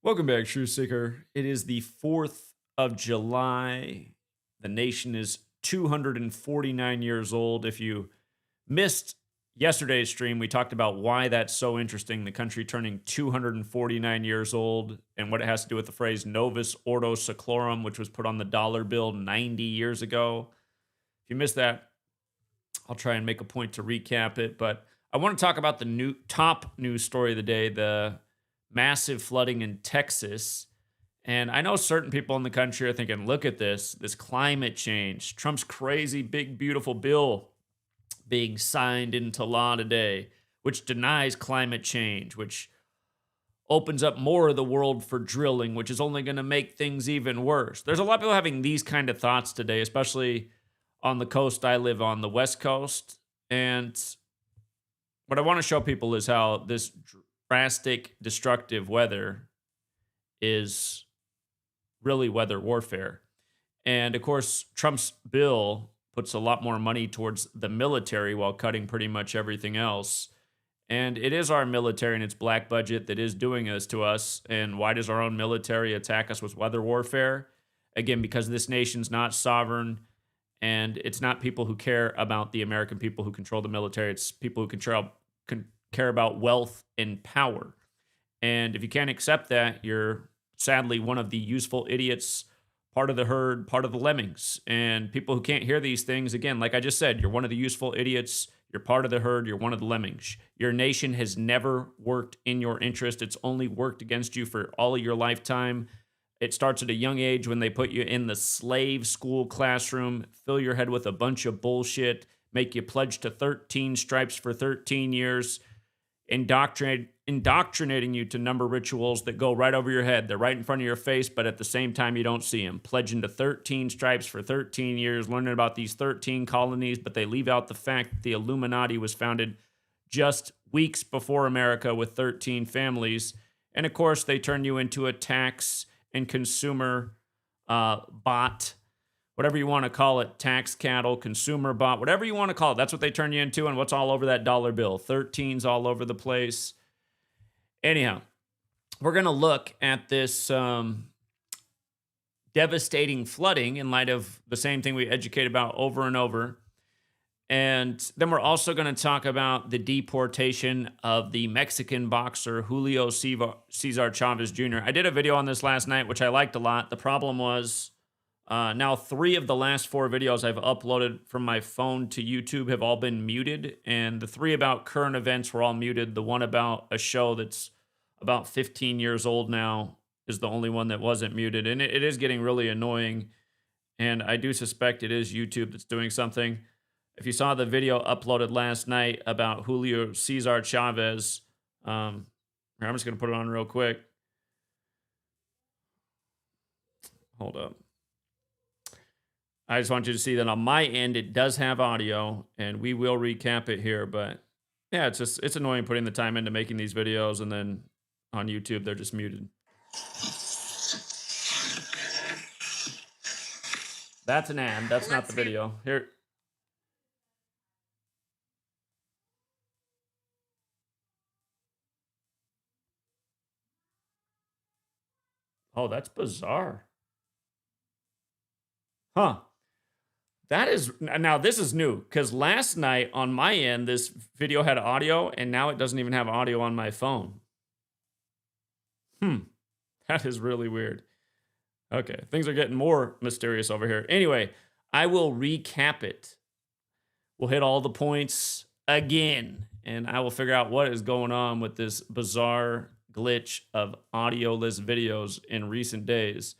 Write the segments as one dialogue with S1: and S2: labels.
S1: Welcome back, True Seeker. It is the 4th of July. The nation is 249 years old. If you missed yesterday's stream, we talked about why that's so interesting. The country turning 249 years old and what it has to do with the phrase Novus Ordo Seclorum, which was put on the dollar bill 90 years ago. If you missed that, I'll try and make a point to recap it. But I want to talk about the top news story of the day, the massive flooding in Texas. And I know certain people in the country are thinking, look at this climate change, Trump's crazy, big, beautiful bill being signed into law today, which denies climate change, which opens up more of the world for drilling, which is only going to make things even worse. There's a lot of people having these kind of thoughts today, especially on the coast I live on, the West Coast. And what I want to show people is how this drastic, destructive weather is really weather warfare. And of course, Trump's bill puts a lot more money towards the military while cutting pretty much everything else. And it is our military and its black budget that is doing this to us. And why does our own military attack us with weather warfare? Again, because this nation's not sovereign, and it's not people who care about the American people who control the military. It's people who care about wealth and power. And if you can't accept that, you're sadly one of the useful idiots, part of the herd, part of the lemmings. And people who can't hear these things, again, like I just said, you're one of the useful idiots, you're part of the herd, you're one of the lemmings. Your nation has never worked in your interest. It's only worked against you for all of your lifetime. It starts at a young age when they put you in the slave school classroom, fill your head with a bunch of bullshit, make you pledge to 13 stripes for 13 years, indoctrinating you to number rituals that go right over your head. They're right in front of your face, but at the same time, you don't see them. Pledging to 13 stripes for 13 years, learning about these 13 colonies, but they leave out the fact that the Illuminati was founded just weeks before America with 13 families. And of course, they turn you into a tax and consumer bot, whatever you want to call it, tax cattle, consumer bot, whatever you want to call it. That's what they turn you into, and what's all over that dollar bill. 13's all over the place. Anyhow, we're going to look at this devastating flooding in light of the same thing we educate about over and over. And then we're also going to talk about the deportation of the Mexican boxer Julio Cesar Chavez Jr. I did a video on this last night, which I liked a lot. The problem was now 3 of the last 4 videos I've uploaded from my phone to YouTube have all been muted. And the 3 about current events were all muted. The one about a show that's about 15 years old now is the only one that wasn't muted. And it is getting really annoying. And I do suspect it is YouTube that's doing something. If you saw the video uploaded last night about Julio Cesar Chavez, I'm just going to put it on real quick. Hold up. I just want you to see that on my end, it does have audio, and we will recap it here. But yeah, it's annoying putting the time into making these videos, and then on YouTube, they're just muted. That's an ad. That's not the video. Here. Oh, that's bizarre. Huh. That is, now this is new, because last night on my end, this video had audio, and now it doesn't even have audio on my phone. That is really weird. Okay, things are getting more mysterious over here. Anyway, I will recap it. We'll hit all the points again, and I will figure out what is going on with this bizarre glitch of audioless videos in recent days.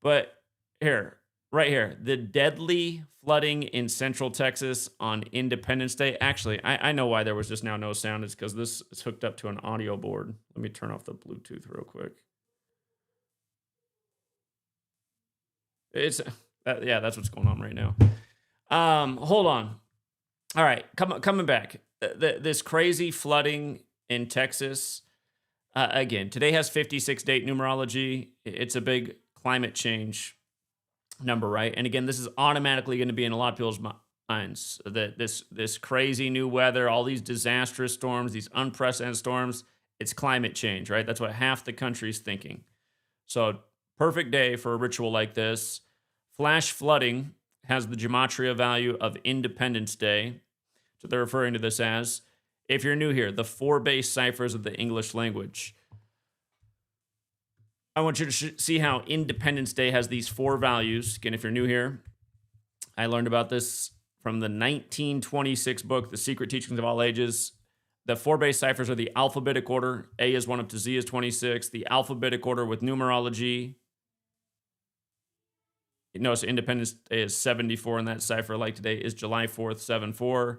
S1: But here, right here, the deadly flooding in Central Texas on Independence Day. Actually, I know why there was just now no sound. It's because this is hooked up to an audio board. Let me turn off the Bluetooth real quick. Yeah, that's what's going on right now. Hold on. All right, coming back. This crazy flooding in Texas. Again, today has 56 date numerology. It's a big climate change number, right? And again, this is automatically going to be in a lot of people's minds. That this crazy new weather, all these disastrous storms, these unprecedented storms, it's climate change, right? That's what half the country's thinking. So perfect day for a ritual like this. Flash flooding has the gematria value of Independence Day. So they're referring to this as, if you're new here, the 4 base ciphers of the English language. I want you to see how Independence Day has these 4 values. Again, if you're new here, I learned about this from the 1926 book, The Secret Teachings of All Ages. The 4 base ciphers are the alphabetic order. A is 1 up to Z is 26. The alphabetic order with numerology. Notice Independence Day is 74 in that cipher, like today is July 4th, 7-4.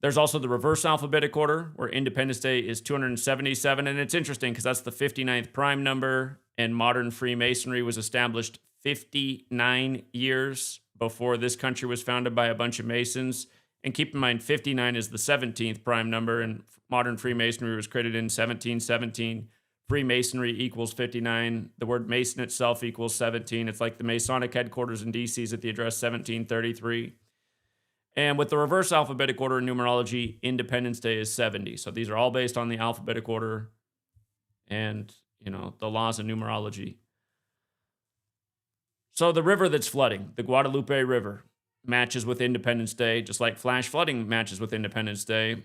S1: There's also the reverse alphabetic order, where Independence Day is 277. And it's interesting because that's the 59th prime number, and modern Freemasonry was established 59 years before this country was founded by a bunch of Masons. And keep in mind, 59 is the 17th prime number, and modern Freemasonry was created in 1717. Freemasonry equals 59. The word Mason itself equals 17. It's like the Masonic headquarters in D.C. is at the address 1733. And with the reverse alphabetic order in numerology, Independence Day is 70. So these are all based on the alphabetic order and, the laws of numerology. So the river that's flooding, the Guadalupe River, matches with Independence Day, just like flash flooding matches with Independence Day.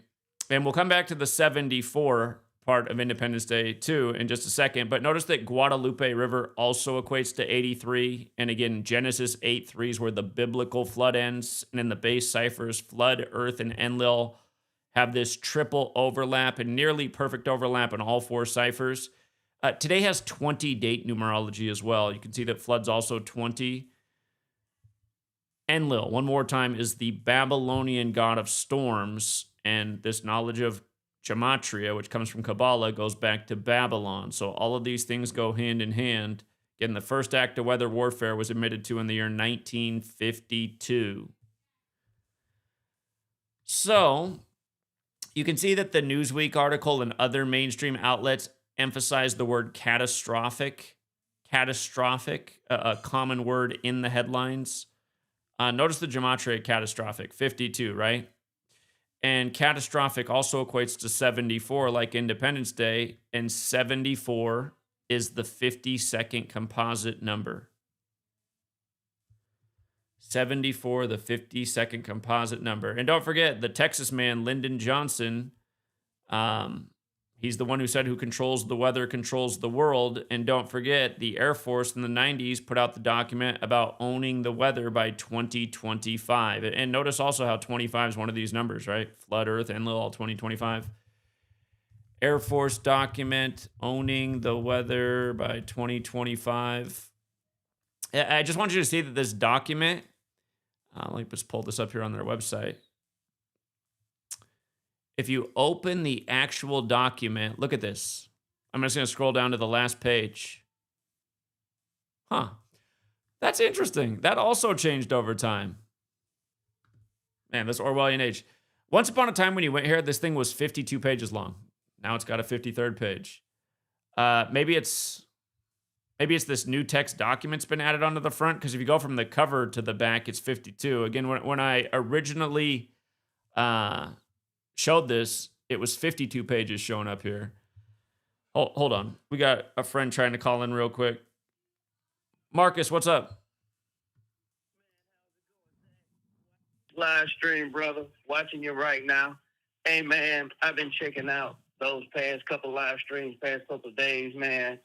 S1: And we'll come back to the 74 part of Independence Day too in just a second. But notice that Guadalupe River also equates to 83. And again, Genesis 8:3 is where the biblical flood ends. And in the base ciphers, flood, earth, and Enlil have this triple overlap and nearly perfect overlap in all 4 ciphers. Today has 20 date numerology as well. You can see that flood's also 20. Enlil, one more time, is the Babylonian god of storms. And this knowledge of gematria, which comes from Kabbalah, goes back to Babylon. So all of these things go hand in hand. Again, the first act of weather warfare was admitted to in the year 1952. So you can see that the Newsweek article and other mainstream outlets emphasize the word catastrophic. Catastrophic, a common word in the headlines. Notice the gematria catastrophic, 52, right? And catastrophic also equates to 74, like Independence Day, and 74 is the 52nd composite number. 74, the 52nd composite number. And don't forget, the Texas man, Lyndon Johnson, he's the one who said who controls the weather controls the world. And don't forget, the Air Force in the 90s put out the document about owning the weather by 2025. And notice also how 25 is one of these numbers, right? Flood, Earth, Enlil, all 2025. Air Force document, owning the weather by 2025. I just want you to see that this document, let me just pull this up here on their website. If you open the actual document, look at this. I'm just going to scroll down to the last page. That's interesting. That also changed over time. Man, this Orwellian age. Once upon a time when you went here, this thing was 52 pages long. Now it's got a 53rd page. Maybe it's this new text document's been added onto the front, because if you go from the cover to the back, it's 52. Again, when I originally showed this, it was 52 pages showing up here. Hold on. We got a friend trying to call in real quick. Marcus, what's up?
S2: Live stream, brother. Watching you right now. Hey, man, I've been checking out those past couple live streams, past couple of days, man.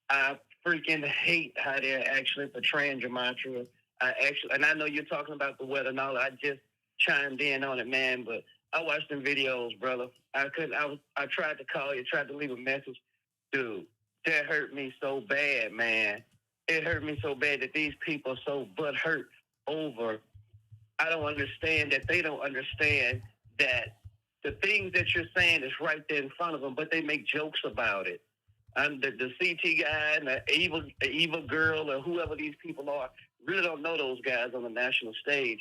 S2: I freaking hate how they're actually portraying gematria. And I know you're talking about the weather and all that. I just chimed in on it, man, but I watched them videos, brother. I tried to call you, tried to leave a message. Dude, that hurt me so bad, man. It hurt me so bad that these people are so butthurt over. I don't understand that they don't understand that the things that you're saying is right there in front of them, but they make jokes about it. The CT guy and the evil girl or whoever these people are, really don't know those guys on the national stage.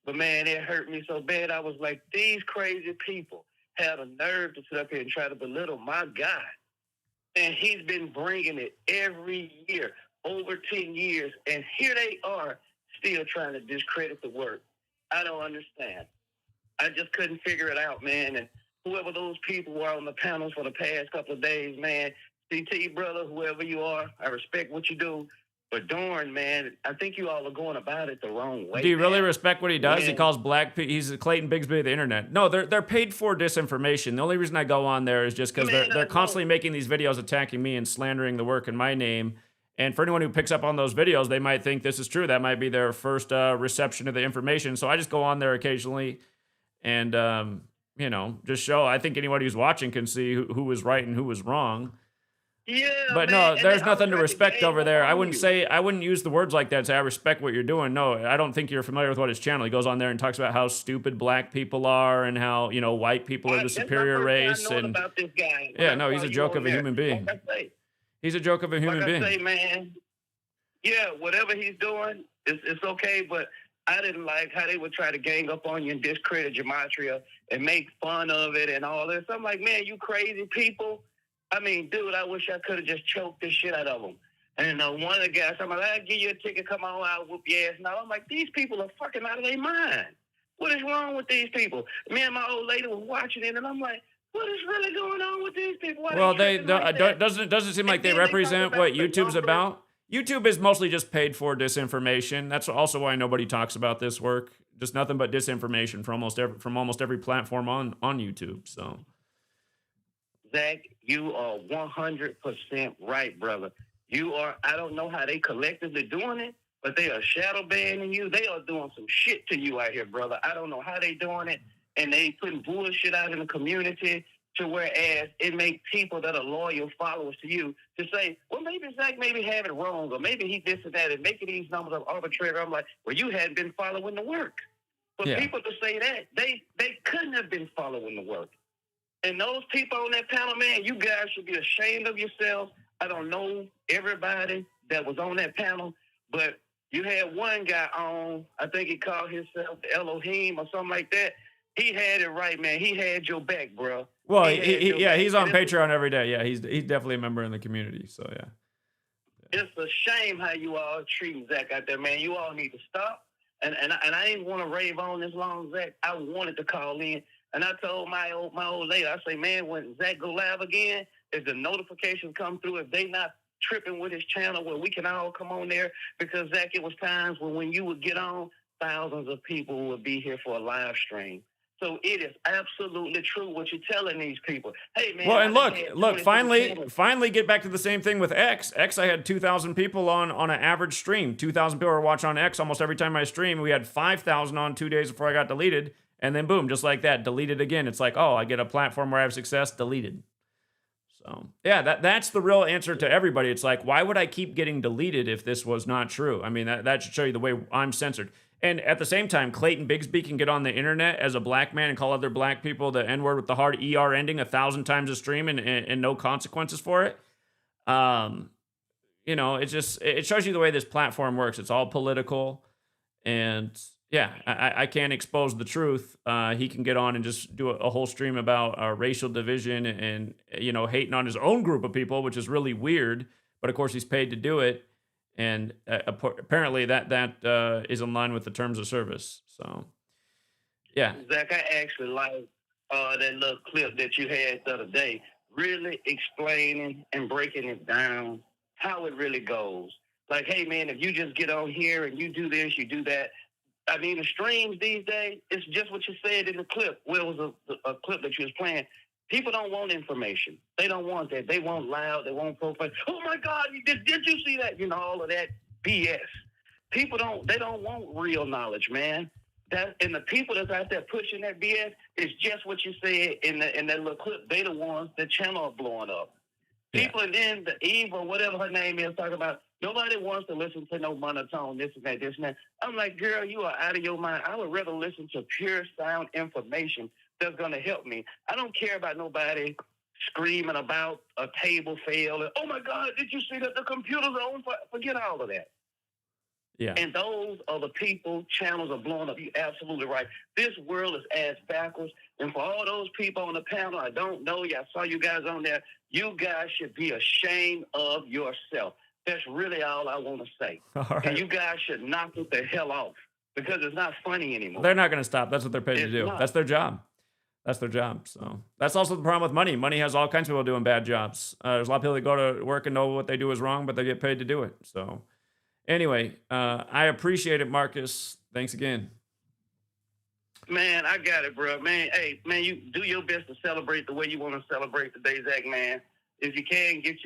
S2: But, man, it hurt me so bad. I was like, these crazy people have a nerve to sit up here and try to belittle my guy. And he's been bringing it every year, over 10 years. And here they are still trying to discredit the work. I don't understand. I just couldn't figure it out, man. And whoever those people were on the panels for the past couple of days, man, CT, brother, whoever you are, I respect what you do. But darn, man, I think you all are going about it the wrong way.
S1: Do you really
S2: man.
S1: respect what he does? He calls black people, he's Clayton Bigsby of the internet. No, they're paid for disinformation. The only reason I go on there is just because they're constantly making these videos attacking me and slandering the work in my name. And for anyone who picks up on those videos, they might think this is true. That might be their first reception of the information. So I just go on there occasionally and, just show. I think anybody who's watching can see who was right and who was wrong.
S2: Yeah,
S1: but
S2: man,
S1: no, there's nothing to respect over there. I wouldn't use the words like that and say I respect what you're doing. No, I don't think you're familiar with what his channel. He goes on there and talks about how stupid black people are and how, white people are the superior race. And
S2: about this guy.
S1: Yeah, no, he's a joke of a human being. He's a joke of a human being.
S2: Like I say, man, yeah, whatever he's doing, it's okay, but I didn't like how they would try to gang up on you and discredit Gematria and make fun of it and all this. I'm like, man, you crazy people. I mean, dude, I wish I could have just choked the shit out of them. And one of the guys, I'm like, I'll give you a ticket, come on, I'll whoop your ass. Now, I'm like, these people are fucking out of their mind. What is wrong with these people? Me and my old lady was watching it, and I'm like, what is really going on with these people?
S1: Doesn't seem like they represent what YouTube's about. YouTube is mostly just paid for disinformation. That's also why nobody talks about this work. Just nothing but disinformation from almost every platform on YouTube. So,
S2: Zach, you are 100% right, brother. You are. I don't know how they collectively doing it, but they are shadow banning you. They are doing some shit to you out here, brother. I don't know how they doing it, and they putting bullshit out in the community to whereas it makes people that are loyal followers to you to say, well, maybe Zach maybe have it wrong, or maybe he this and that, and making these numbers up arbitrary. I'm like, well, you hadn't been following the work. But people to say that, they couldn't have been following the work. And those people on that panel, man, you guys should be ashamed of yourselves. I don't know everybody that was on that panel, but you had one guy on, I think he called himself Elohim or something like that. He had it right, man. He had your back, bro.
S1: Well, he's on Patreon every day. Yeah, he's definitely a member in the community. So yeah,
S2: it's a shame how you all treating Zach out there, man. You all need to stop. And I didn't want to rave on this long, Zach. I wanted to call in, and I told my old lady, I say, man, when Zach go live again, if the notifications come through, if they not tripping with his channel, where we can all come on there, because Zach, it was times when you would get on, thousands of people would be here for a live stream. So it is absolutely true what you're telling these people. Hey, man.
S1: Well, and look, finally get back to the same thing with X. X, I had 2,000 people on an average stream. 2,000 people were watching on X almost every time I stream. We had 5,000 on 2 days before I got deleted. And then boom, just like that, deleted again. It's like, oh, I get a platform where I have success, deleted. So yeah, that's the real answer to everybody. It's like, why would I keep getting deleted if this was not true? I mean, that should show you the way I'm censored. And at the same time, Clayton Bigsby can get on the internet as a black man and call other black people the N-word with the hard ER ending 1,000 times a stream and no consequences for it. It shows you the way this platform works. It's all political. And yeah, I can't expose the truth. He can get on and just do a whole stream about racial division and, hating on his own group of people, which is really weird. But of course, he's paid to do it. And apparently that is in line with the terms of service. So, yeah.
S2: Zach, I actually like that little clip that you had the other day, really explaining and breaking it down, how it really goes. Like, hey, man, if you just get on here and you do this, you do that. I mean, the streams these days, it's just what you said in the clip. Well, it was a clip that you was playing. People don't want information. They don't want that. They want loud. They want profile. Oh my God, did you see that? All of that BS. People don't want real knowledge, man. And the people that's out there pushing that BS is just what you said in that little clip. They the ones, the channel are blowing up.
S1: Yeah.
S2: People, and then the Eve or whatever her name is, talking about nobody wants to listen to no monotone, this and that. I'm like, girl, you are out of your mind. I would rather listen to pure sound information that's going to help me. I don't care about nobody screaming about a table fail. Oh, my God, did you see that the computers are on? Forget all of that.
S1: Yeah.
S2: And those are the people, channels are blowing up. You're absolutely right. This world is ass backwards. And for all those people on the panel, I don't know you. I saw you guys on there. You guys should be ashamed of yourself. That's really all I want to say.
S1: All right.
S2: And you guys should knock it the hell off because it's not funny anymore.
S1: They're not going to stop. That's what they're paid to do.
S2: Not.
S1: That's their job. That's their job. So that's also the problem with money. Money has all kinds of people doing bad jobs. There's a lot of people that go to work and know what they do is wrong, but they get paid to do it. So anyway, I appreciate it, Marcus. Thanks again.
S2: Man, I got it, bro. Man, hey, man, you do your best to celebrate the way you want to celebrate today's act, man. If you can, get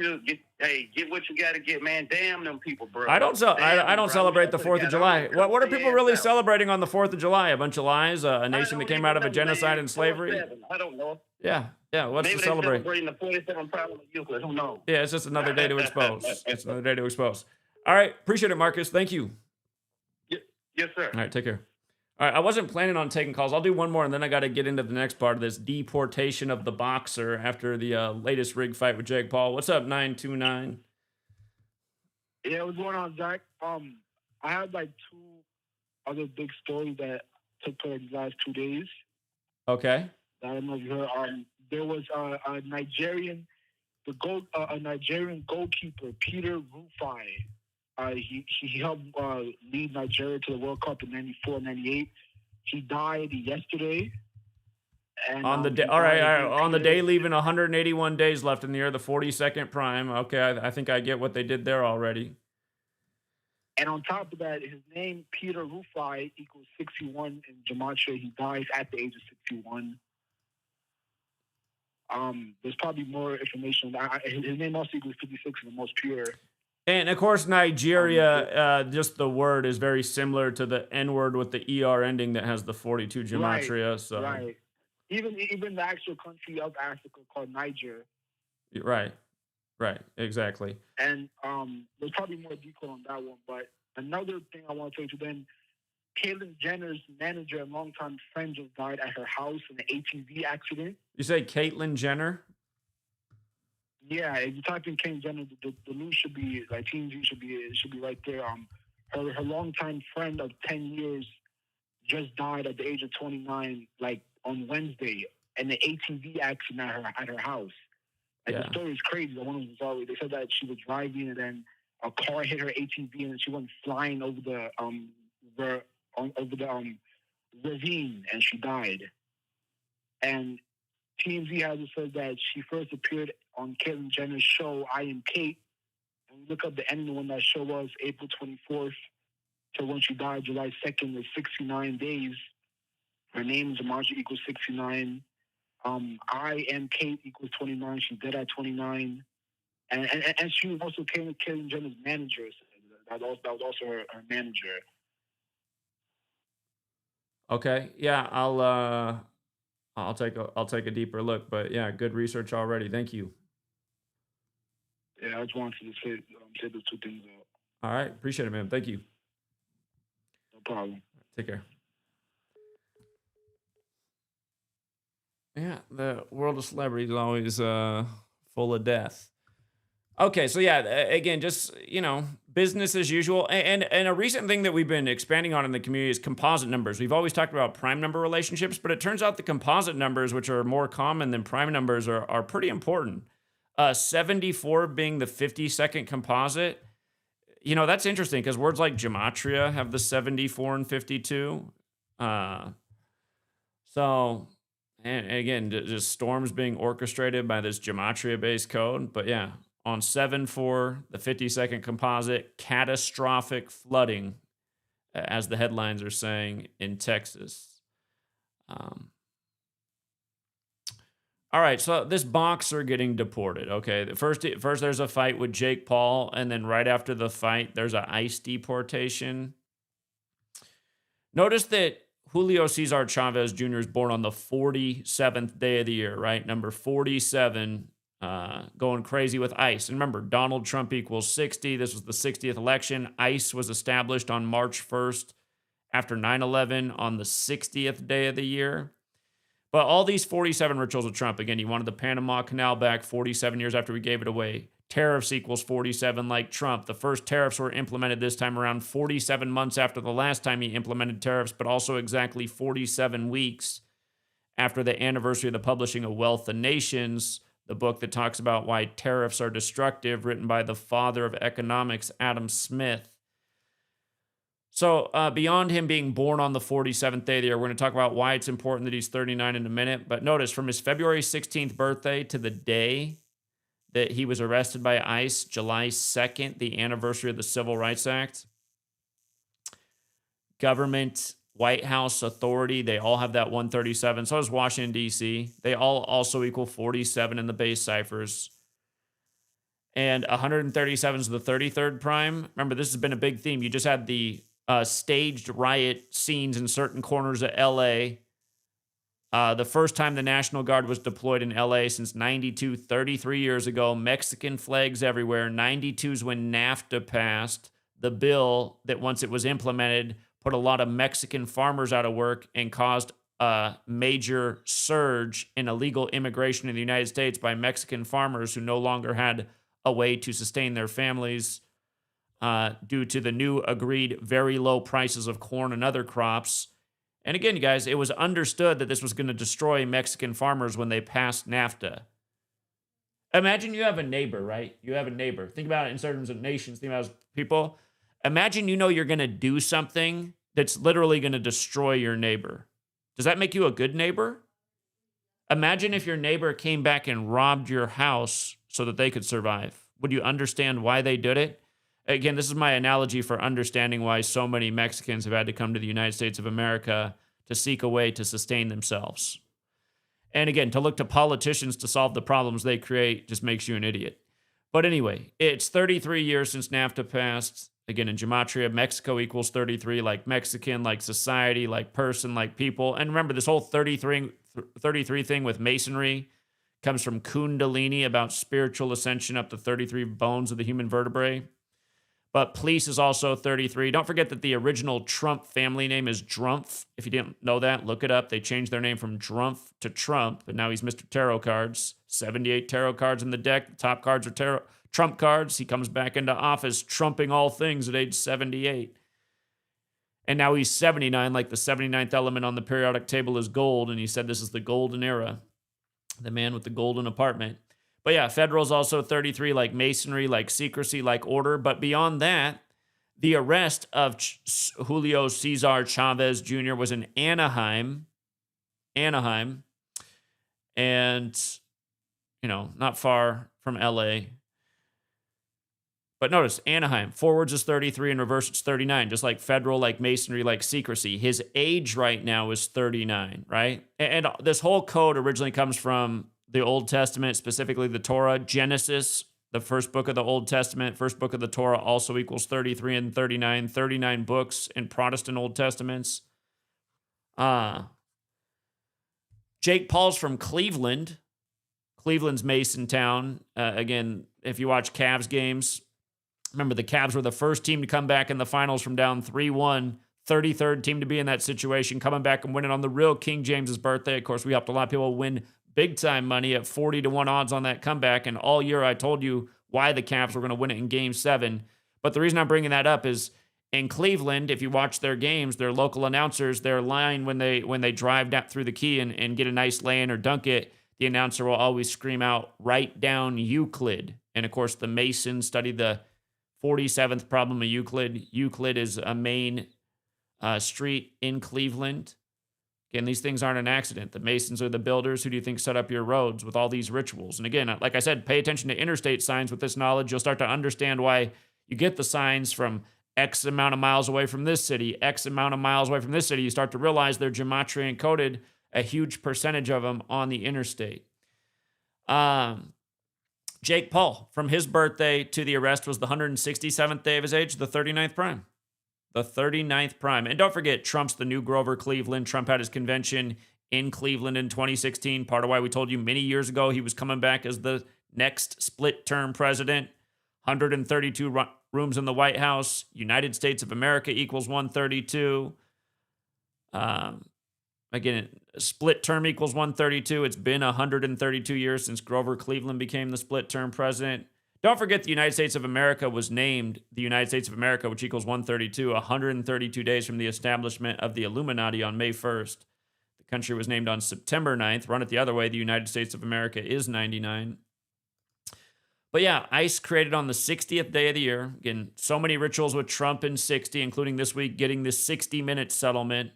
S2: what you got to get, man. Damn them people, bro.
S1: I don't celebrate the 4th of July. What are people really celebrating on the 4th of July? A bunch of lies? A nation that came out of a genocide and slavery?
S2: I don't know.
S1: Yeah. What's
S2: Maybe
S1: to celebrate?
S2: Celebrating the 47 Parliament of Euclid. Who knows?
S1: Yeah, it's just another day to expose. It's another day to expose. All right. Appreciate it, Marcus. Thank you.
S2: Yes, sir.
S1: All right. Take care. All right, I wasn't planning on taking calls. I'll do one more, and then I got to get into the next part of this deportation of the boxer after the latest rig fight with Jake Paul. What's up, 929?
S3: Yeah, what's going on, Zach? I had like two other big stories that took place the last 2 days.
S1: Okay.
S3: I don't know if you heard. There was a Nigerian goalkeeper, Peter Rufai. He helped lead Nigeria to the World Cup in 94, 98. He died yesterday. And,
S1: on the day, all right, on the day leaving 181 days left in the year, the 42nd prime. Okay, I think I get what they did there already.
S3: And on top of that, his name, Peter Rufai, equals 61 in Gematria. He dies at the age of 61. There's probably more information. His name also equals 56 in the most pure.
S1: And of course, Nigeria, just the word is very similar to the N word with the ER ending that has the 42 Gematria.
S3: Right,
S1: so
S3: right. Even the actual country of Africa called Niger.
S1: Right, exactly.
S3: And there's probably more detail on that one. But another thing I want to say to them, Caitlyn Jenner's manager and longtime friend just died at her house in an ATV accident.
S1: You say Caitlyn Jenner?
S3: Yeah, if you type in Caitlyn Jenner, the news should be like TMZ should be right there. Her longtime friend of 10 years just died at the age of 29, like on Wednesday, in an ATV accident at her house. And the story is crazy. The one was always, they said that she was driving and then a car hit her ATV and she went flying over the ravine and she died. And TMZ has said that she first appeared on Caitlyn Jenner's show, I Am Kate. And look up the ending when that show was, April 24th to when she died, July 2nd, was 69 days. Her name is Gematria equals 69. I Am Kate equals 29. She's dead at 29. And she was also Caitlyn Jenner's manager. That was also her manager.
S1: Okay. Yeah, I'll take a deeper look, but yeah, good research already. Thank you.
S3: Yeah, I just wanted to say those two things out.
S1: All right, appreciate it, man. Thank you.
S3: No problem.
S1: Take care. Yeah, the world of celebrities is always full of death. Okay, so yeah, again, just, business as usual. And a recent thing that we've been expanding on in the community is composite numbers. We've always talked about prime number relationships, but it turns out the composite numbers, which are more common than prime numbers, are pretty important. 74 being the 52nd composite. That's interesting because words like gematria have the 74 and 52. So, and again, just storms being orchestrated by this gematria-based code. But yeah, on 7-4, the 52nd composite, catastrophic flooding, as the headlines are saying, in Texas. All right, so this boxer getting deported. Okay, first there's a fight with Jake Paul, and then right after the fight, there's an ICE deportation. Notice that Julio Cesar Chavez Jr. is born on the 47th day of the year, right? Number 47, going crazy with ICE. And remember, Donald Trump equals 60. This was the 60th election. ICE was established on March 1st after 9/11 on the 60th day of the year. But all these 47 rituals of Trump, again, he wanted the Panama Canal back 47 years after we gave it away. Tariffs equals 47 like Trump. The first tariffs were implemented this time around 47 months after the last time he implemented tariffs, but also exactly 47 weeks after the anniversary of the publishing of Wealth of Nations, the book that talks about why tariffs are destructive, written by the father of economics, Adam Smith. So beyond him being born on the 47th day of the year, we're going to talk about why it's important that he's 39 in a minute. But notice, from his February 16th birthday to the day that he was arrested by ICE, July 2nd, the anniversary of the Civil Rights Act, government, White House, authority, they all have that 137. So does Washington, D.C. They all also equal 47 in the base ciphers. And 137 is the 33rd prime. Remember, this has been a big theme. You just had the staged riot scenes in certain corners of L.A. The first time the National Guard was deployed in L.A. since 92, 33 years ago. Mexican flags everywhere. 92 is when NAFTA passed, the bill that once it was implemented put a lot of Mexican farmers out of work and caused a major surge in illegal immigration in the United States by Mexican farmers who no longer had a way to sustain their families due to the new agreed very low prices of corn and other crops. And again, you guys, it was understood that this was going to destroy Mexican farmers when they passed NAFTA. Imagine you have a neighbor, right? You have a neighbor. Think about it in terms of nations. Think about it as people. Imagine you know you're going to do something that's literally going to destroy your neighbor. Does that make you a good neighbor? Imagine if your neighbor came back and robbed your house so that they could survive. Would you understand why they did it? Again, this is my analogy for understanding why so many Mexicans have had to come to the United States of America to seek a way to sustain themselves. And again, to look to politicians to solve the problems they create just makes you an idiot. But anyway, it's 33 years since NAFTA passed. Again, in Gematria, Mexico equals 33, like Mexican, like society, like person, like people. And remember, this whole 33 thing with masonry comes from Kundalini, about spiritual ascension up to 33 bones of the human vertebrae. But police is also 33. Don't forget that the original Trump family name is Drumpf. If you didn't know that, look it up. They changed their name from Drumpf to Trump, and now he's Mr. Tarot Cards. 78 tarot cards in the deck. The top cards are Trump cards. He comes back into office trumping all things at age 78. And now he's 79, like the 79th element on the periodic table is gold, and he said this is the golden era. The man with the golden apartment. But yeah, federal's also 33, like masonry, like secrecy, like order. But beyond that, the arrest of Julio Cesar Chavez Jr. was in Anaheim. And, you know, not far from LA. But notice, Anaheim, forwards is 33 and reverse it's 39, just like federal, like masonry, like secrecy. His age right now is 39, right? And this whole code originally comes from the Old Testament, specifically the Torah. Genesis, the first book of the Old Testament, first book of the Torah also equals 33 and 39, 39 books in Protestant Old Testaments. Jake Paul's from Cleveland. Cleveland's Mason Town. Again, if you watch Cavs games, remember the Cavs were the first team to come back in the finals from down 3-1. 33rd team to be in that situation, coming back and winning on the real King James's birthday. Of course, we helped a lot of people win big time money at 40-1 odds on that comeback. And all year I told you why the Cavs were going to win it in Game 7. But the reason I'm bringing that up is in Cleveland, if you watch their games, their local announcers, their line when they drive down through the key and get a nice lay-in or dunk it, the announcer will always scream out, "Write down Euclid." And of course, the Masons studied the 47th problem of Euclid. Euclid is a main street in Cleveland. Again, these things aren't an accident. The Masons are the builders. Who do you think set up your roads with all these rituals? And again, like I said, pay attention to interstate signs with this knowledge. You'll start to understand why you get the signs from X amount of miles away from this city, X amount of miles away from this city. You start to realize they're gematria encoded, a huge percentage of them on the interstate. Jake Paul, from his birthday to the arrest was the 167th day of his age, the 39th prime. The 39th prime. And don't forget, Trump's the new Grover Cleveland. Trump had his convention in Cleveland in 2016. Part of why we told you many years ago he was coming back as the next split-term president. 132 rooms in the White House. United States of America equals 132. Again, split term equals 132. It's been 132 years since Grover Cleveland became the split-term president. Don't forget the United States of America was named the United States of America, which equals 132, 132 days from the establishment of the Illuminati on May 1st. The country was named on September 9th. Run it the other way, the United States of America is 99. But yeah, ICE created on the 60th day of the year. Again, so many rituals with Trump in 60, including this week getting this 60-minute settlement.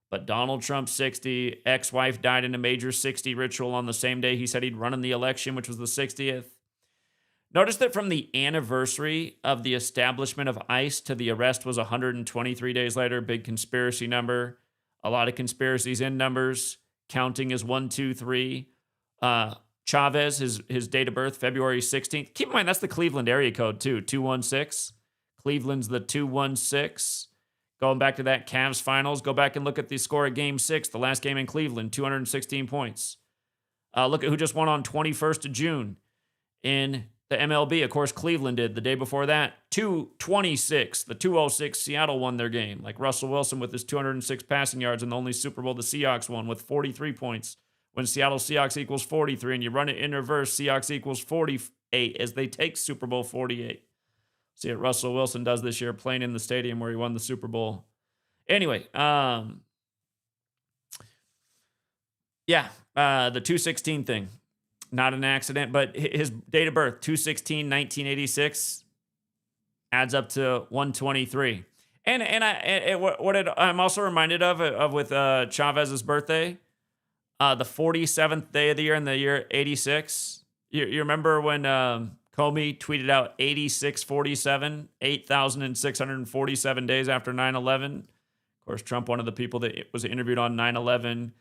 S1: But Donald Trump 60, ex-wife died in a major 60 ritual on the same day he said he'd run in the election, which was the 60th. Notice that from the anniversary of the establishment of ICE to the arrest was 123 days later. Big conspiracy number. A lot of conspiracies in numbers. Counting is 1, 2, 3. Chavez, his date of birth, February 16th. Keep in mind, that's the Cleveland area code, too, 216. Cleveland's the 216. Going back to that Cavs finals, go back and look at the score of Game 6, the last game in Cleveland, 216 points. Look at who just won on 21st of June in the MLB. Of course, Cleveland did. The day before that, 226. The 206 Seattle won their game. Like Russell Wilson with his 206 passing yards in the only Super Bowl the Seahawks won with 43 points. When Seattle Seahawks equals 43 and you run it in reverse, Seahawks equals 48 as they take Super Bowl 48. See what Russell Wilson does this year playing in the stadium where he won the Super Bowl. Anyway, the 216 thing. Not an accident, but his date of birth, 2/16/1986, adds up to 123. I'm also reminded of with Chavez's birthday, the 47th day of the year in the year 86. You remember when Comey tweeted out 8647, 8,647 days after 9/11. Of course, Trump, one of the people that was interviewed on 9/11.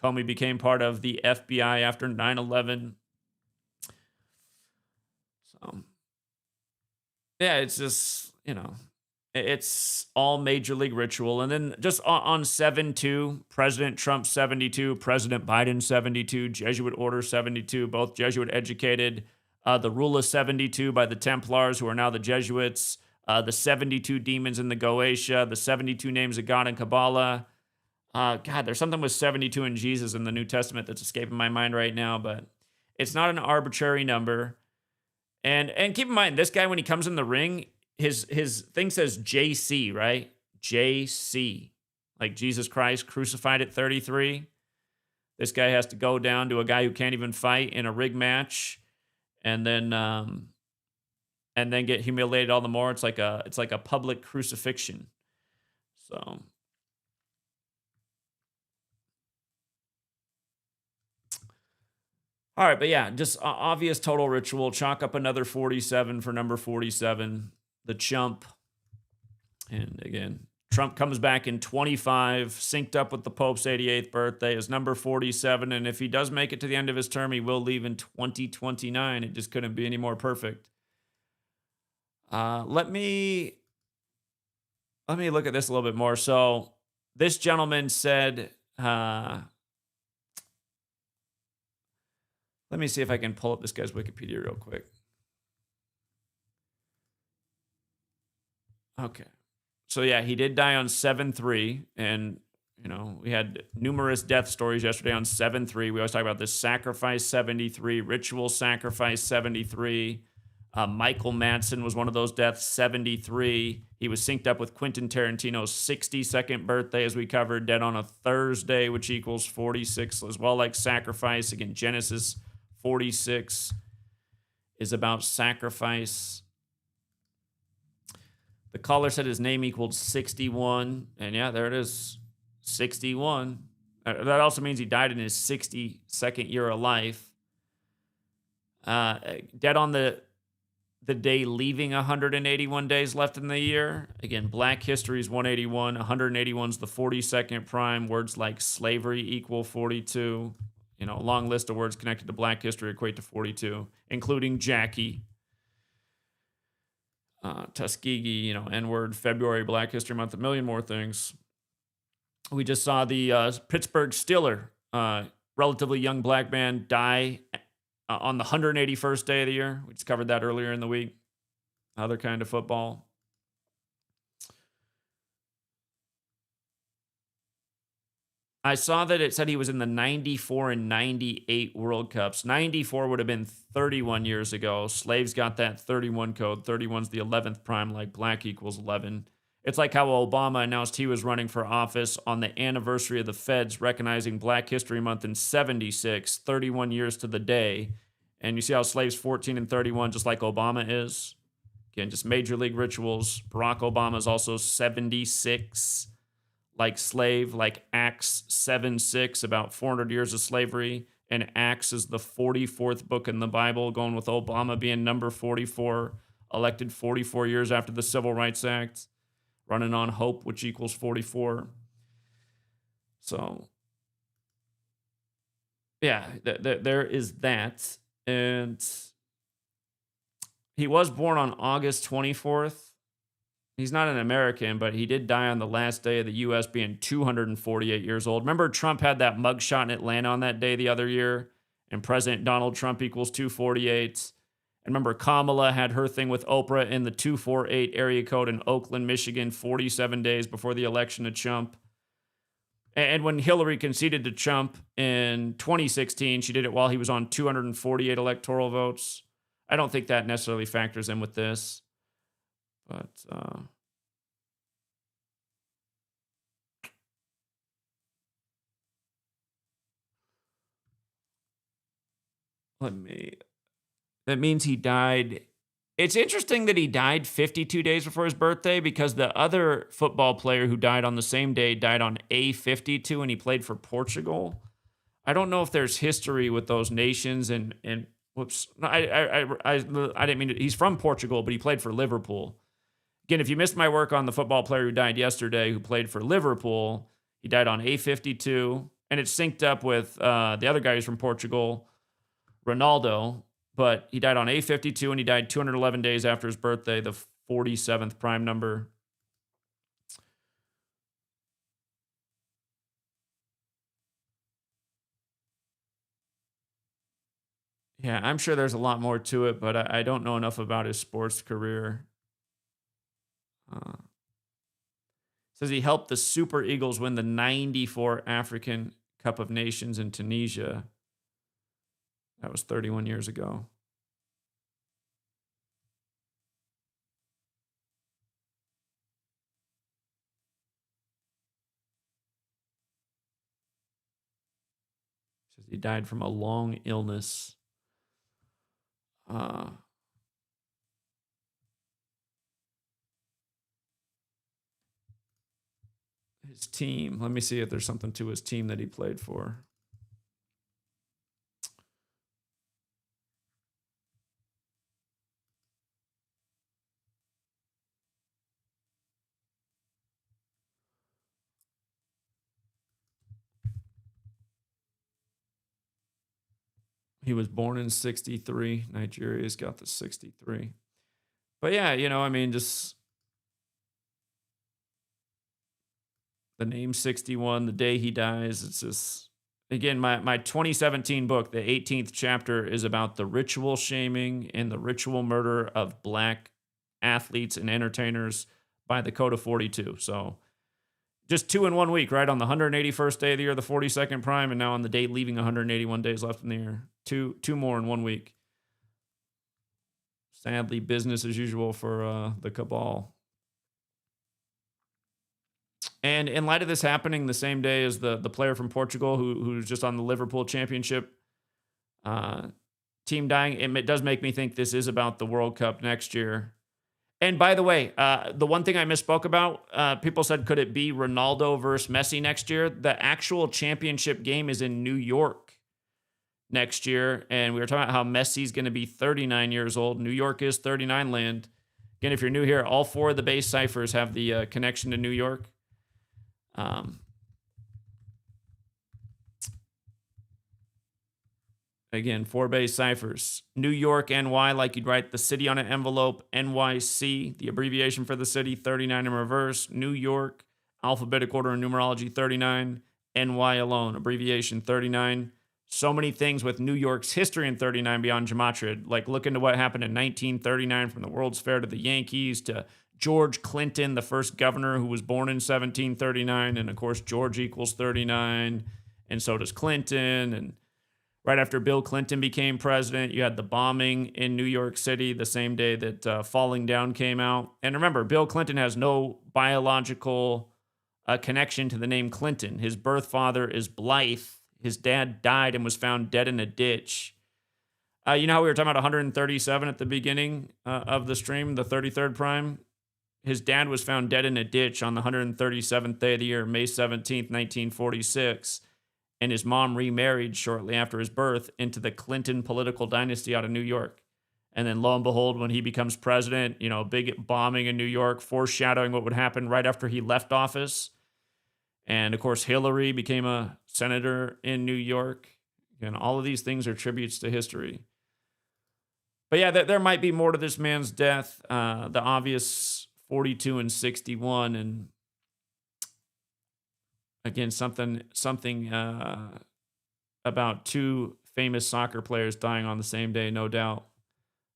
S1: Comey became part of the FBI after 9/11. So, yeah, it's just, it's all major league ritual. And then just on 7/2, President Trump 72, President Biden 72, Jesuit Order 72, both Jesuit educated. The Rule of 72 by the Templars, who are now the Jesuits. The 72 demons in the Goetia, the 72 names of God in Kabbalah. God, there's something with 72 in Jesus in the New Testament that's escaping my mind right now, but it's not an arbitrary number. And keep in mind, this guy, when he comes in the ring, his thing says JC, right? JC. Like Jesus Christ crucified at 33. This guy has to go down to a guy who can't even fight in a rig match and then get humiliated all the more. It's like a public crucifixion. So all right, but yeah, just obvious total ritual. Chalk up another 47 for number 47, the chump. And again, Trump comes back in 25, synced up with the Pope's 88th birthday, is number 47. And if he does make it to the end of his term, he will leave in 2029. It just couldn't be any more perfect. Let me look at this a little bit more. So this gentleman said, let me see if I can pull up this guy's Wikipedia real quick. Okay. So yeah, he did die on 7/3, and we had numerous death stories yesterday on 7/3. We always talk about this sacrifice 73, ritual sacrifice 73. Michael Madsen was one of those deaths, 73. He was synced up with Quentin Tarantino's 62nd birthday, as we covered, dead on a Thursday, which equals 46 as well, like sacrifice. Again, Genesis 46 is about sacrifice. The caller said his name equaled 61. And yeah, there it is. 61. That also means he died in his 62nd year of life. Dead on the day leaving 181 days left in the year. Again, Black History is 181. 181 is the 42nd prime. Words like slavery equal 42. A long list of words connected to Black history equate to 42, including Jackie, Tuskegee, N-word, February, Black History Month, a million more things. We just saw the Pittsburgh Steeler, relatively young black man, die on the 181st day of the year. We just covered that earlier in the week. Other kind of football. I saw that it said he was in the 94 and 98 World Cups. 94 would have been 31 years ago. Slaves got that 31 code. 31's the 11th prime, like black equals 11. It's like how Obama announced he was running for office on the anniversary of the feds recognizing Black History Month in 76, 31 years to the day. And you see how slaves 14 and 31, just like Obama is. Again, just major league rituals. Barack Obama is also 76, like slave, like Acts 7:6, about 400 years of slavery. And Acts is the 44th book in the Bible, going with Obama being number 44, elected 44 years after the Civil Rights Act, running on hope, which equals 44. So, yeah, there is that. And he was born on August 24th. He's not an American, but he did die on the last day of the U.S. being 248 years old. Remember, Trump had that mugshot in Atlanta on that day the other year, and President Donald Trump equals 248. And remember, Kamala had her thing with Oprah in the 248 area code in Oakland, Michigan, 47 days before the election of Trump. And when Hillary conceded to Trump in 2016, she did it while he was on 248 electoral votes. I don't think that necessarily factors in with this. But that means he died. It's interesting that he died 52 days before his birthday, because the other football player who died on the same day died on A52, and he played for Portugal. I don't know if there's history with those nations. And whoops, no, I didn't mean to. He's from Portugal, but he played for Liverpool. Again, if you missed my work on the football player who died yesterday, who played for Liverpool, he died on A52, and it's synced up with the other guy who's from Portugal, Ronaldo, but he died on A52, and he died 211 days after his birthday, the 47th prime number. Yeah, I'm sure there's a lot more to it, but I don't know enough about his sports career. Says he helped the Super Eagles win the 94 African Cup of Nations in Tunisia. That was 31 years ago. Says he died from a long illness. His team. Let me see if there's something to his team that he played for. He was born in 63. Nigeria's got the 63. But yeah, just the name 61, the day he dies. It's just, again, my 2017 book, the 18th chapter, is about the ritual shaming and the ritual murder of black athletes and entertainers by the Code of 42. So just 2 in 1 week, right? On the 181st day of the year, the 42nd prime, and now on the date leaving 181 days left in the year. Two more in 1 week. Sadly, business as usual for the cabal. And in light of this happening the same day as the player from Portugal who's just on the Liverpool championship team dying, it does make me think this is about the World Cup next year. And by the way, the one thing I misspoke about, people said, could it be Ronaldo versus Messi next year? The actual championship game is in New York next year. And we were talking about how Messi's going to be 39 years old. New York is 39 land. Again, if you're new here, all 4 of the base ciphers have the connection to New York. Again, 4 base ciphers. New York, NY, like you'd write the city on an envelope. NYC, the abbreviation for the city, 39 in reverse. New York, alphabetic order and numerology, 39. NY alone, abbreviation, 39. So many things with New York's history in 39 beyond Gematria. Like, look into what happened in 1939, from the World's Fair to the Yankees to George Clinton, the first governor who was born in 1739. And of course, George equals 39. And so does Clinton. And right after Bill Clinton became president, you had the bombing in New York City the same day that Falling Down came out. And remember, Bill Clinton has no biological connection to the name Clinton. His birth father is Blythe. His dad died and was found dead in a ditch. You know how we were talking about 137 at the beginning of the stream, the 33rd prime? His dad was found dead in a ditch on the 137th day of the year, May 17th, 1946. And his mom remarried shortly after his birth into the Clinton political dynasty out of New York. And then lo and behold, when he becomes president, big bombing in New York, foreshadowing what would happen right after he left office. And of course, Hillary became a senator in New York. And all of these things are tributes to history. But yeah, there might be more to this man's death. The obvious 42 and 61. And again, something about two famous soccer players dying on the same day, no doubt.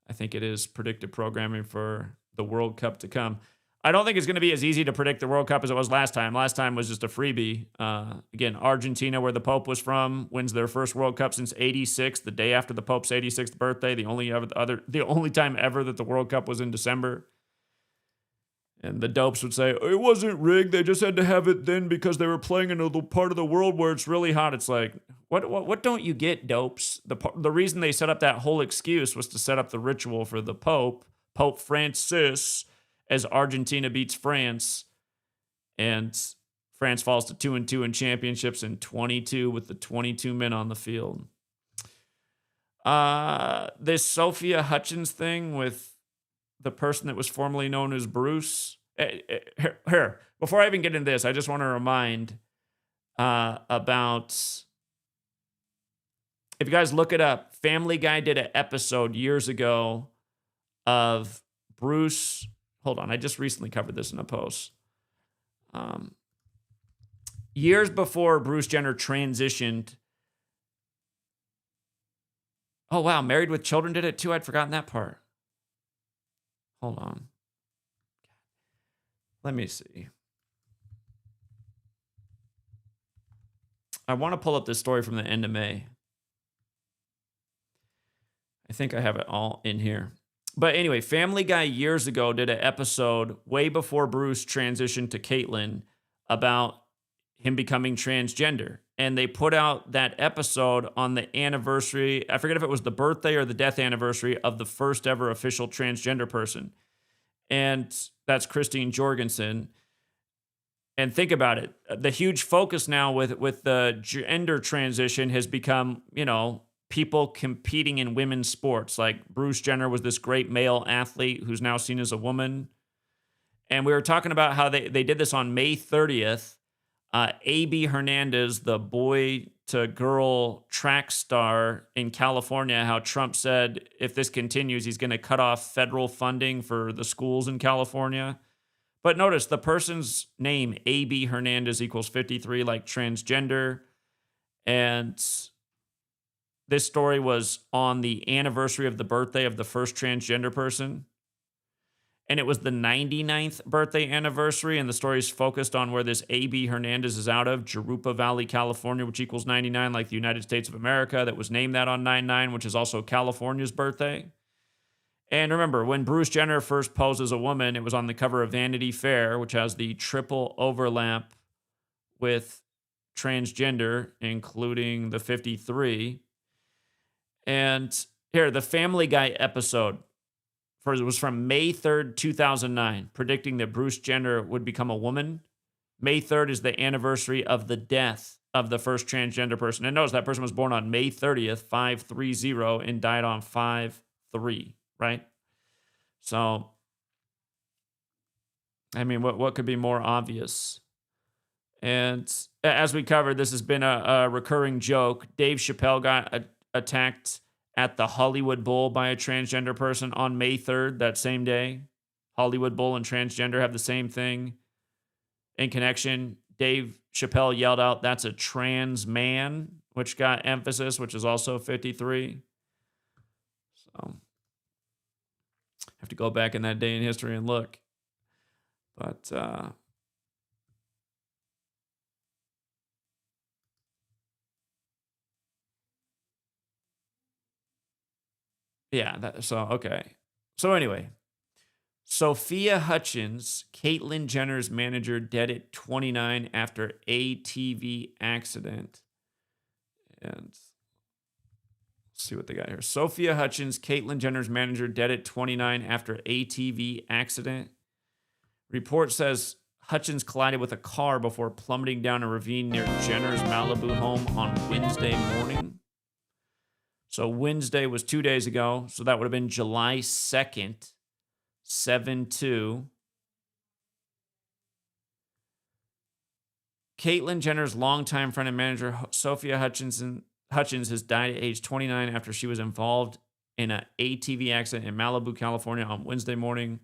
S1: I think it is predictive programming for the World Cup to come. I don't think it's going to be as easy to predict the World Cup as it was last time. Last time was just a freebie. Again, Argentina, where the Pope was from, wins their first World Cup since '86, the day after the Pope's 86th birthday. The only time ever that the World Cup was in December. And the dopes would say, it wasn't rigged. They just had to have it then because they were playing in a part of the world where it's really hot. It's like, what don't you get, dopes? The reason they set up that whole excuse was to set up the ritual for the Pope, Pope Francis, as Argentina beats France. And France falls to 2-2 in championships and 22 with the 22 men on the field. This Sophia Hutchins thing with the person that was formerly known as Bruce. Here, before I even get into this, I just want to remind about, if you guys look it up, Family Guy did an episode years ago of Bruce. Hold on, I just recently covered this in a post. Years before Bruce Jenner transitioned. Oh, wow, Married with Children did it too? I'd forgotten that part. Hold on. Let me see. I want to pull up this story from the end of May. I think I have it all in here. But anyway, Family Guy years ago did an episode way before Bruce transitioned to Caitlyn about him becoming transgender. And they put out that episode on the anniversary. I forget if it was the birthday or the death anniversary of the first ever official transgender person. And that's Christine Jorgensen. And think about it. The huge focus now with the gender transition has become, people competing in women's sports. Like Bruce Jenner was this great male athlete who's now seen as a woman. And we were talking about how they did this on May 30th. A.B. Hernandez, the boy-to-girl track star in California, how Trump said if this continues, he's going to cut off federal funding for the schools in California. But notice the person's name, A.B. Hernandez, equals 53, like transgender. And this story was on the anniversary of the birthday of the first transgender person. And it was the 99th birthday anniversary, and the story is focused on where this A.B. Hernandez is out of, Jurupa Valley, California, which equals 99, like the United States of America, that was named that on 9/9, which is also California's birthday. And remember, when Bruce Jenner first posed as a woman, it was on the cover of Vanity Fair, which has the triple overlap with transgender, including the 53. And here, the Family Guy episode. It was from May 3rd, 2009, predicting that Bruce Jenner would become a woman. May 3rd is the anniversary of the death of the first transgender person. And notice that person was born on May 30th, 530, and died on 5/3, right? So, I mean, what could be more obvious? And as we covered, this has been a recurring joke. Dave Chappelle got attacked at the Hollywood Bowl by a transgender person on May 3rd, that same day. Hollywood Bowl and transgender have the same thing in connection. Dave Chappelle yelled out, "That's a trans man," which got emphasis, which is also 53. So, have to go back in that day in history and look. But, yeah, okay. So anyway, Sophia Hutchins, Caitlyn Jenner's manager, dead at 29 after ATV accident. And Let's see what they got here. Sophia Hutchins, Caitlyn Jenner's manager, dead at 29 after ATV accident. Report says Hutchins collided with a car before plummeting down a ravine near Jenner's Malibu home on Wednesday morning. So Wednesday was 2 days ago. So that would have been July 2nd, 7/2. Caitlyn Jenner's longtime friend and manager, Sophia Hutchins, has died at age 29 after she was involved in an ATV accident in Malibu, California on Wednesday morning.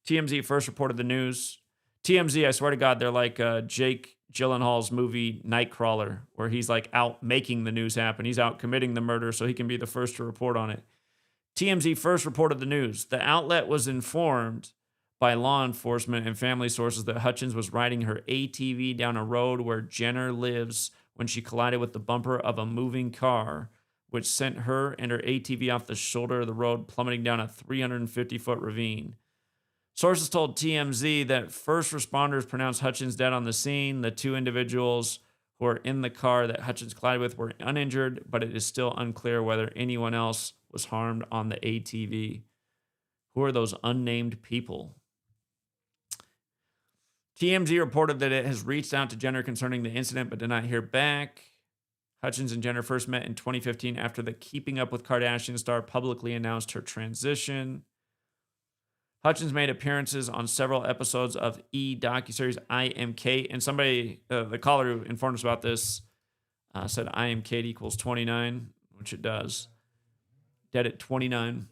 S1: TMZ first reported the news. TMZ, I swear to God, they're like Jake Gyllenhaal's movie Nightcrawler, where he's like out making the news happen. He's out committing the murder so he can be the first to report on it. TMZ first reported the news. The outlet was informed by law enforcement and family sources that Hutchins was riding her ATV down a road where Jenner lives when she collided with the bumper of a moving car, which sent her and her ATV off the shoulder of the road, plummeting down a 350-foot ravine. Sources told TMZ that first responders pronounced Hutchins dead on the scene. The two individuals who were in the car that Hutchins collided with were uninjured, but it is still unclear whether anyone else was harmed on the ATV. Who are those unnamed people? TMZ reported that it has reached out to Jenner concerning the incident, but did not hear back. Hutchins and Jenner first met in 2015 after the Keeping Up with Kardashian star publicly announced her transition. Hutchins made appearances on several episodes of docuseries I Am Kate, and somebody, the caller who informed us about this, said I Am Kate equals 29, which it does. Dead at 29.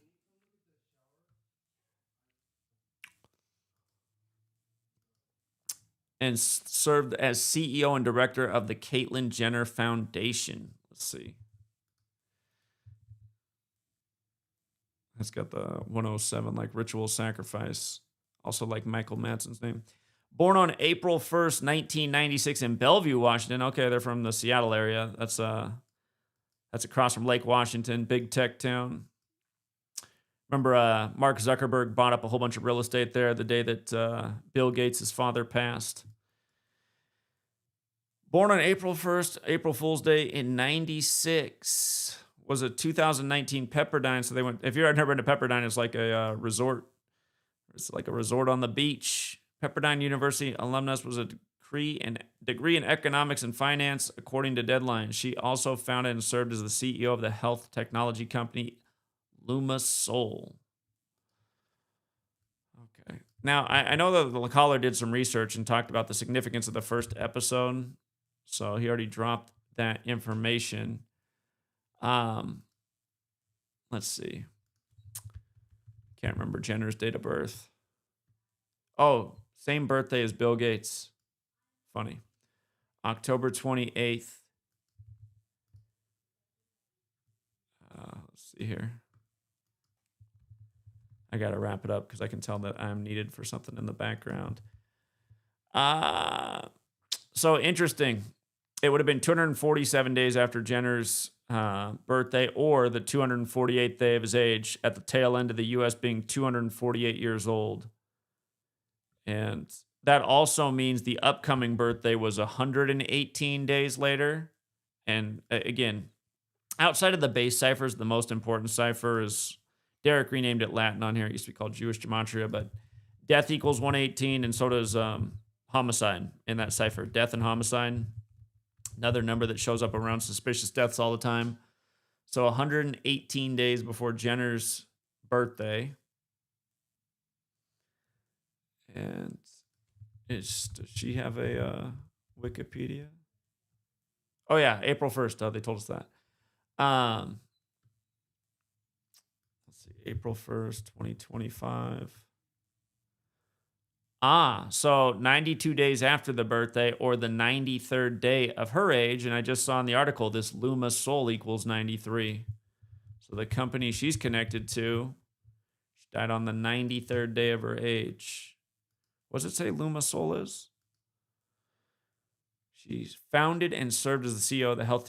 S1: And served as CEO and director of the Caitlyn Jenner Foundation. Let's see. It's got the 107, like ritual sacrifice. Also like Michael Madsen's name. Born on April 1st, 1996 in Bellevue, Washington. Okay, they're from the Seattle area. That's across from Lake Washington, big tech town. Remember, Mark Zuckerberg bought up a whole bunch of real estate there the day that Bill Gates' father passed. Born on April 1st, April Fool's Day in 96. Was a 2019 Pepperdine. So they went, if you've never been to Pepperdine, it's like a resort. It's like a resort on the beach. Pepperdine University alumnus was a degree in economics and finance, according to Deadline. She also founded and served as the CEO of the health technology company Lumasol. Okay. Now, I know that the caller did some research and talked about the significance of the first episode. So he already dropped that information. Let's see. Can't remember Jenner's date of birth. Oh, same birthday as Bill Gates. Funny. October 28th. Let's see here. I got to wrap it up because I can tell that I'm needed for something in the background. So interesting. It would have been 247 days after Jenner's birthday, or the 248th day of his age, at the tail end of the U.S. being 248 years old. And that also means the upcoming birthday was 118 days later. And again, outside of the base ciphers, the most important cipher is, Derek renamed it Latin on here. It used to be called Jewish Gematria, but death equals 118, and so does homicide in that cipher. Death and homicide, another number that shows up around suspicious deaths all the time. So 118 days before Jenner's birthday. And does she have a Wikipedia? Oh, yeah, April 1st. Oh, they told us that. Let's see, April 1st, 2025. So 92 days after the birthday, or the 93rd day of her age. And I just saw in the article, this Lumasol equals 93. So the company she's connected to, she died on the 93rd day of her age. What does it say Lumasol is? She's founded and served as the CEO of the health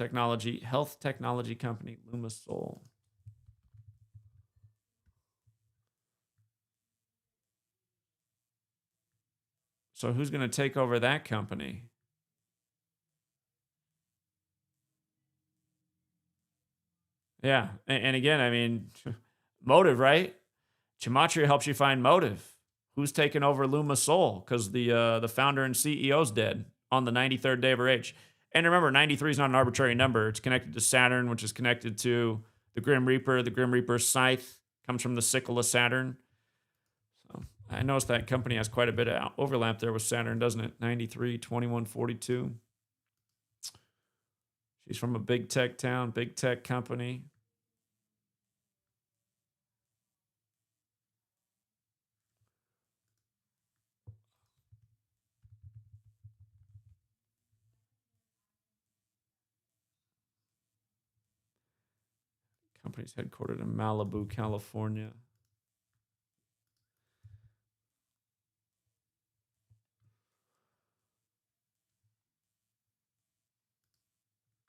S1: technology company, Lumasol. So who's going to take over that company? Yeah. And again, I mean, motive, right? Gematria helps you find motive. Who's taking over Luma Soul? Because the founder and CEO's dead on the 93rd day of her age. And remember, 93 is not an arbitrary number. It's connected to Saturn, which is connected to the Grim Reaper. The Grim Reaper's scythe comes from the sickle of Saturn. So I noticed that company has quite a bit of overlap there with Saturn, doesn't it? 93, 21, 42. She's from a big tech town, big tech company. Company's headquartered in Malibu, California.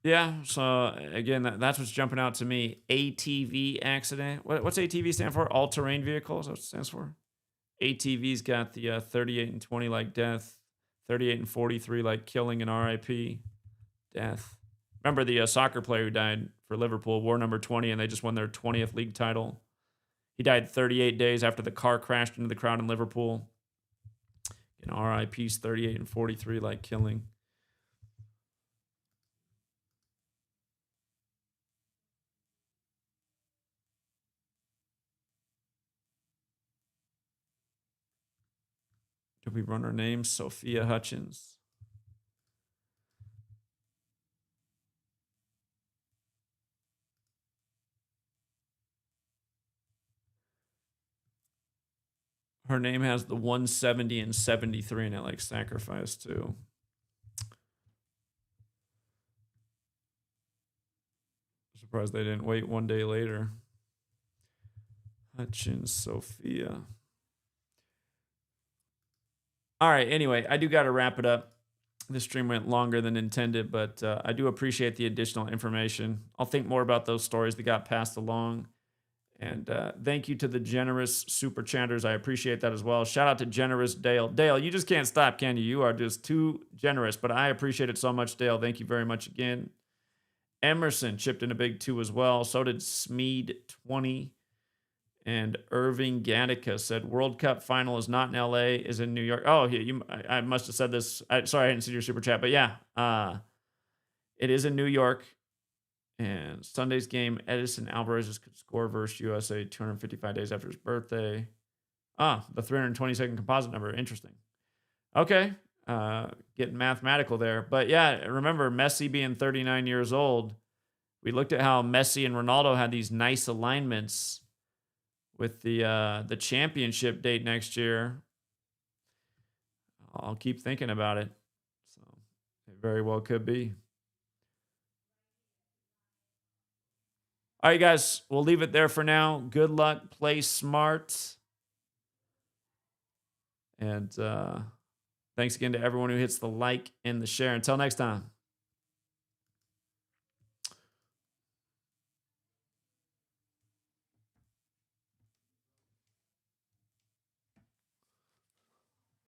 S1: Yeah, so again, that's what's jumping out to me. ATV accident. What's ATV stand for? All terrain vehicles. That's what it stands for. ATV's got the 38 and 20 like death, 38 and 43 like killing and RIP death. Remember the soccer player who died for Liverpool, wore number 20, and they just won their 20th league title. He died 38 days after the car crashed into the crowd in Liverpool. And RIP's 38 and 43 like killing. Did we run her name? Sophia Hutchins. Her name has the 170 and 73 in it, like sacrifice too. Surprised they didn't wait one day later. Hutchins, Sophia. All right, anyway, I do got to wrap it up. This stream went longer than intended, but I do appreciate the additional information. I'll think more about those stories that got passed along. And thank you to the generous super chatters. I appreciate that as well. Shout out to generous Dale. Dale, you just can't stop, can you? You are just too generous, but I appreciate it so much, Dale. Thank you very much again. Emerson chipped in a big 2 as well. So did Smeed20. And Irving Gattaca said, World Cup final is not in LA, is in New York. Oh, I must have said this. Sorry, I didn't see your super chat. But yeah, it is in New York. And Sunday's game, Edison Alvarez could score versus USA 255 days after his birthday. The 322nd composite number. Interesting. Okay. Getting mathematical there. But yeah, remember Messi being 39 years old. We looked at how Messi and Ronaldo had these nice alignments with the championship date next year. I'll keep thinking about it. So it very well could be. All right, guys, we'll leave it there for now. Good luck. Play smart. And thanks again to everyone who hits the like and the share. Until next time.